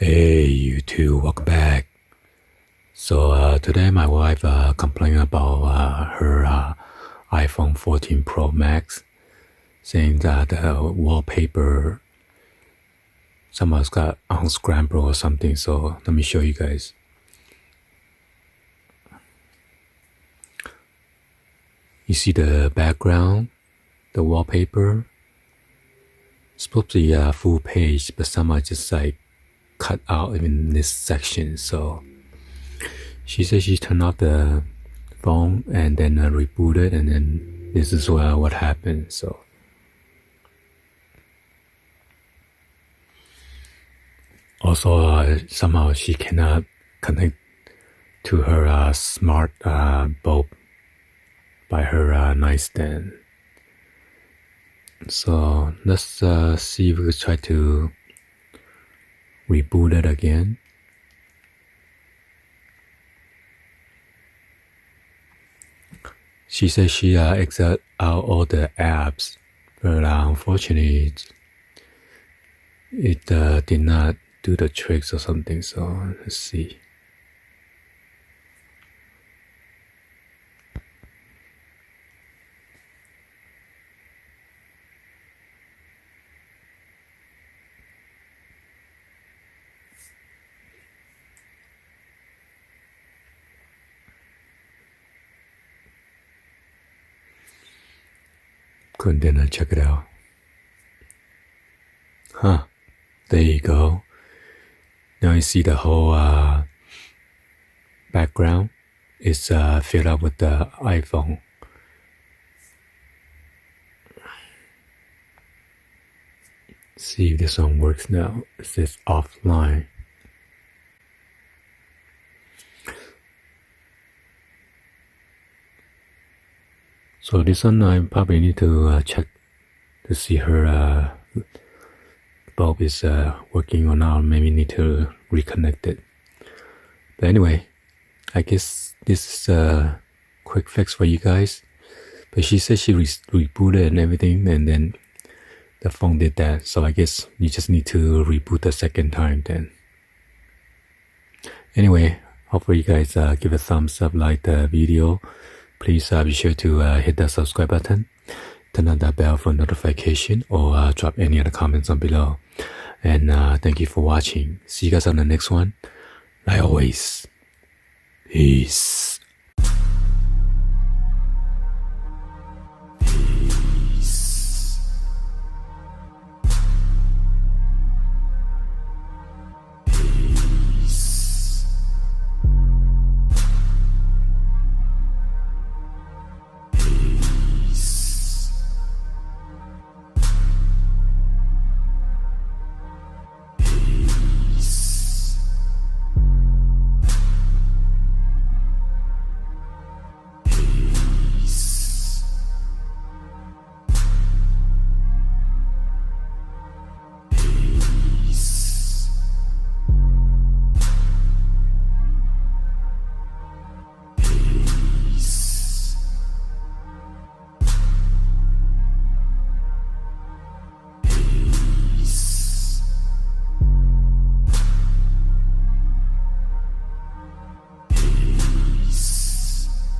Hey, you two, welcome back. So today my wife complained about her iPhone 14 Pro Max, saying that the wallpaper somehow got unscrambled or something. So let me show you guys. You see the background, the wallpaper. It's supposed to be a full page, but somehow just like cut out in this section. So she said she turned off the phone and then rebooted, and then this is what happened. So also somehow she cannot connect to her smart bulb by her nightstand. So let's see if we can try to reboot it again. She said she exited out all the apps, but unfortunately it did not do the tricks or something. So let's see. And then check it out. There you go. Now you see the whole background is filled up with the iPhone. See if this one works now. It says offline. So this one I probably need to check to see her bulb is working or not. Maybe need to reconnect it. But anyway, I guess this is a quick fix for you guys. But she said she rebooted and everything, and then the phone did that. So I guess you just need to reboot the second time then. Anyway, hopefully you guys give a thumbs up, like the video. Please be sure to hit that subscribe button, turn on that bell for notification, or drop any other comments on below. And thank you for watching. See you guys on the next one. Like always, peace.